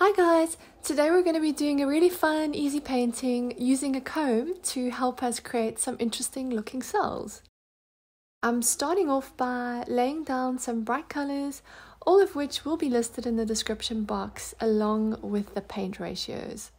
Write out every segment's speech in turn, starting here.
Hi guys! Today we're going to be doing a really fun, easy painting using a comb to help us create some interesting looking cells. I'm starting off by laying down some bright colors, all of which will be listed in the description box along with the paint ratios.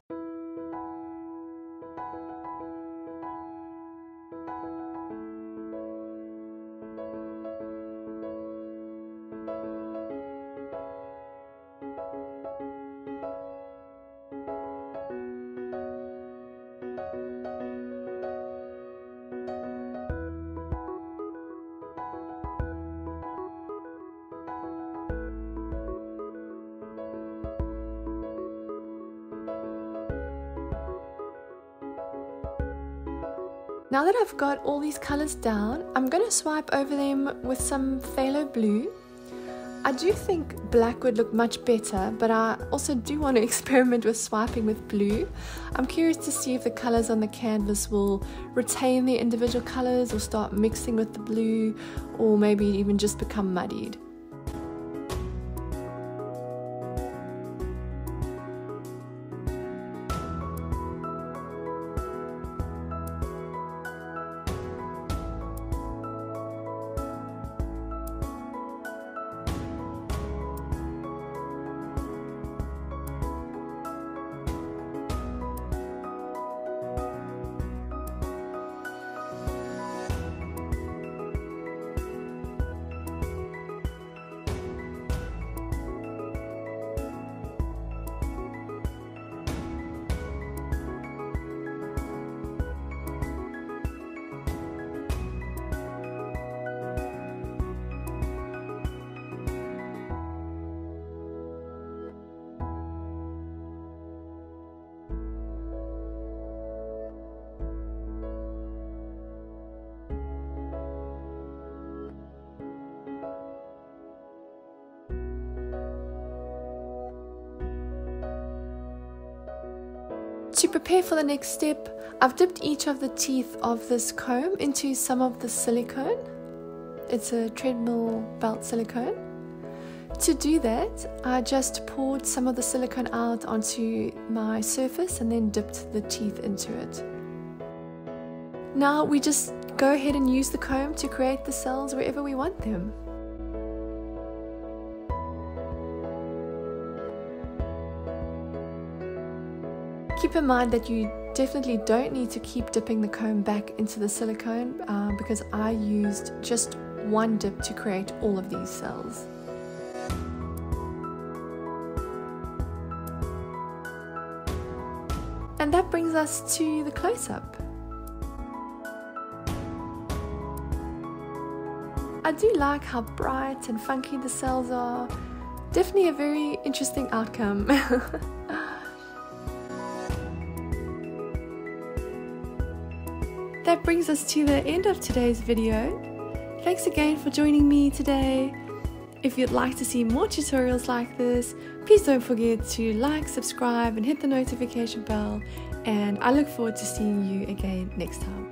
Now that I've got all these colors down, I'm going to swipe over them with some phthalo blue. I do think black would look much better, but I also do want to experiment with swiping with blue. I'm curious to see if the colors on the canvas will retain their individual colors or start mixing with the blue, or maybe even just become muddied. To prepare for the next step, I've dipped each of the teeth of this comb into some of the silicone. It's a treadmill belt silicone. To do that, I just poured some of the silicone out onto my surface and then dipped the teeth into it. Now we just go ahead and use the comb to create the cells wherever we want them. Keep in mind that you definitely don't need to keep dipping the comb back into the silicone because I used just one dip to create all of these cells. And that brings us to the close-up. I do like how bright and funky the cells are. Definitely a very interesting outcome. That brings us to the end of today's video. Thanks again for joining me today. If you'd like to see more tutorials like this, please don't forget to like, subscribe and hit the notification bell, and I look forward to seeing you again next time.